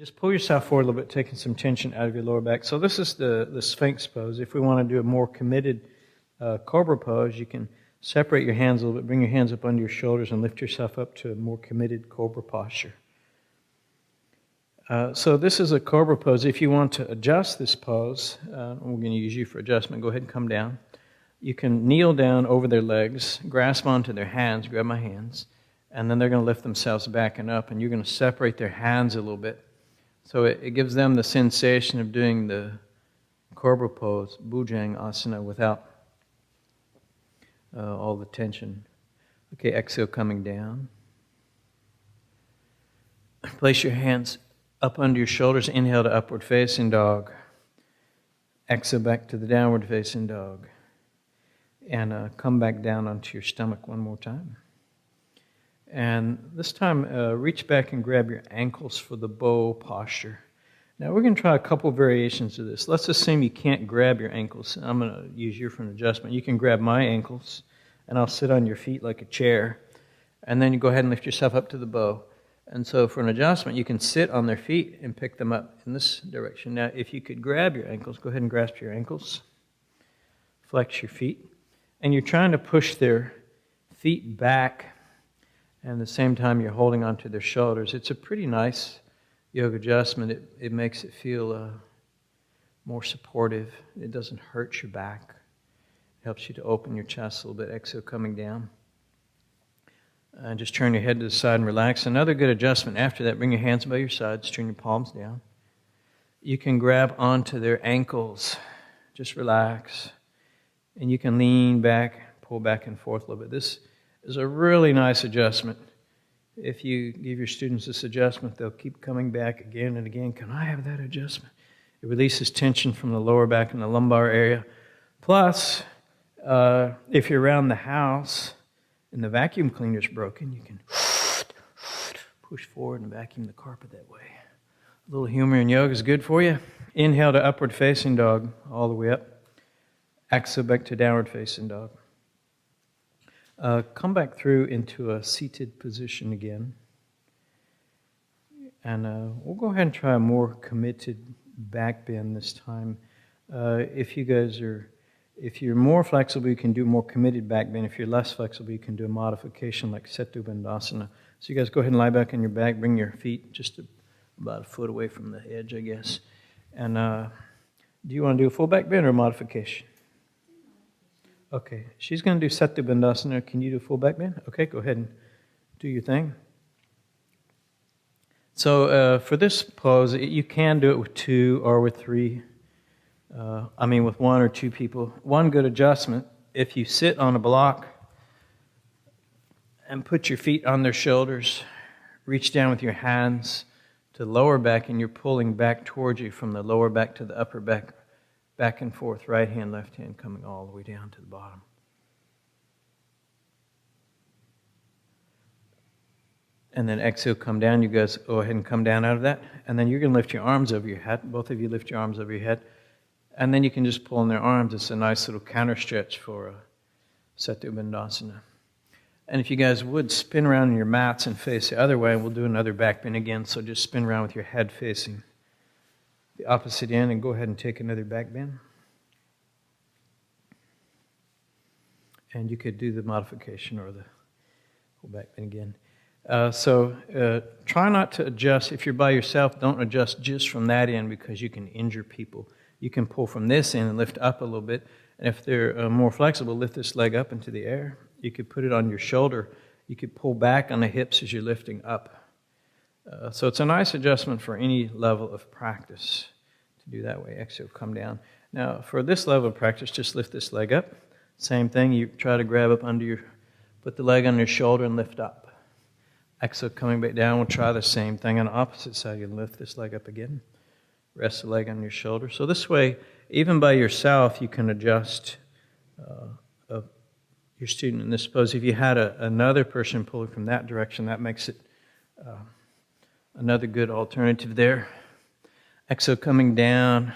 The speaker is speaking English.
Just pull yourself forward a little bit, taking some tension out of your lower back. So this is the Sphinx pose. If we want to do a more committed Cobra pose, you can separate your hands a little bit, bring your hands up under your shoulders, and lift yourself up to a more committed Cobra posture. So this is a Cobra pose. If you want to adjust this pose, we're going to use you for adjustment. Go ahead and come down. You can kneel down over their legs, grasp onto their hands, grab my hands, and then they're going to lift themselves back and up, and you're going to separate their hands a little bit. So it gives them the sensation of doing the Cobra pose, Bujang asana, without all the tension. Okay, exhale, coming down. Place your hands up under your shoulders. Inhale to upward facing dog. Exhale back to the downward facing dog. And come back down onto your stomach one more time. And this time, reach back and grab your ankles for the bow posture. Now we're going to try a couple variations of this. Let's assume you can't grab your ankles. I'm going to use you for an adjustment. You can grab my ankles, and I'll sit on your feet like a chair. And then you go ahead and lift yourself up to the bow. And so for an adjustment, you can sit on their feet and pick them up in this direction. Now, if you could grab your ankles, go ahead and grasp your ankles. Flex your feet. And you're trying to push their feet back, and at the same time you're holding onto their shoulders. It's a pretty nice yoga adjustment. It makes it feel more supportive. It doesn't hurt your back. It helps you to open your chest a little bit. Exhale, coming down. And just turn your head to the side and relax. Another good adjustment after that, bring your hands by your sides, turn your palms down. You can grab onto their ankles. Just relax. And you can lean back, pull back and forth a little bit. This is a really nice adjustment. If you give your students this adjustment, they'll keep coming back again and again. Can I have that adjustment? It releases tension from the lower back and the lumbar area. Plus, if you're around the house and the vacuum cleaner's broken, you can push forward and vacuum the carpet that way. A little humor in yoga is good for you. Inhale to upward facing dog, all the way up. Exhale back to downward facing dog. Come back through into a seated position again. And we'll go ahead and try a more committed back bend this time. If you're more flexible, you can do more committed back bend. If you're less flexible, you can do a modification like Setu Bandhasana. So you guys go ahead and lie back on your back, bring your feet just about a foot away from the edge, I guess. And do you want to do a full back bend or a modification? Okay, she's going to do Setu Bandhasana. Can you do full back bend? Okay, go ahead and do your thing. So for this pose, you can do it with 2 or with 3. With 1 or 2 people. One good adjustment, if you sit on a block and put your feet on their shoulders, reach down with your hands to the lower back, and you're pulling back towards you from the lower back to the upper back. Back and forth, right hand, left hand, coming all the way down to the bottom. And then exhale, come down. You guys go ahead and come down out of that. And then you're going to lift your arms over your head. Both of you lift your arms over your head. And then you can just pull in their arms. It's a nice little counter stretch for Setu Bandhasana. And if you guys would, spin around in your mats and face the other way. We'll do another back bend again. So just spin around with your head facing the opposite end, and go ahead and take another back bend. And you could do the modification or the full back bend again. Try not to adjust. If you're by yourself, don't adjust just from that end because you can injure people. You can pull from this end and lift up a little bit. And if they're more flexible, lift this leg up into the air. You could put it on your shoulder. You could pull back on the hips as you're lifting up. So it's a nice adjustment for any level of practice to do that way. Exhale, come down. Now, for this level of practice, just lift this leg up. Same thing, you try to grab up put the leg on your shoulder and lift up. Exhale, coming back down. We'll try the same thing on the opposite side. You lift this leg up again. Rest the leg on your shoulder. So this way, even by yourself, you can adjust your student in this pose. If you had another person pulling from that direction, that makes it another good alternative there. Exhale, coming down.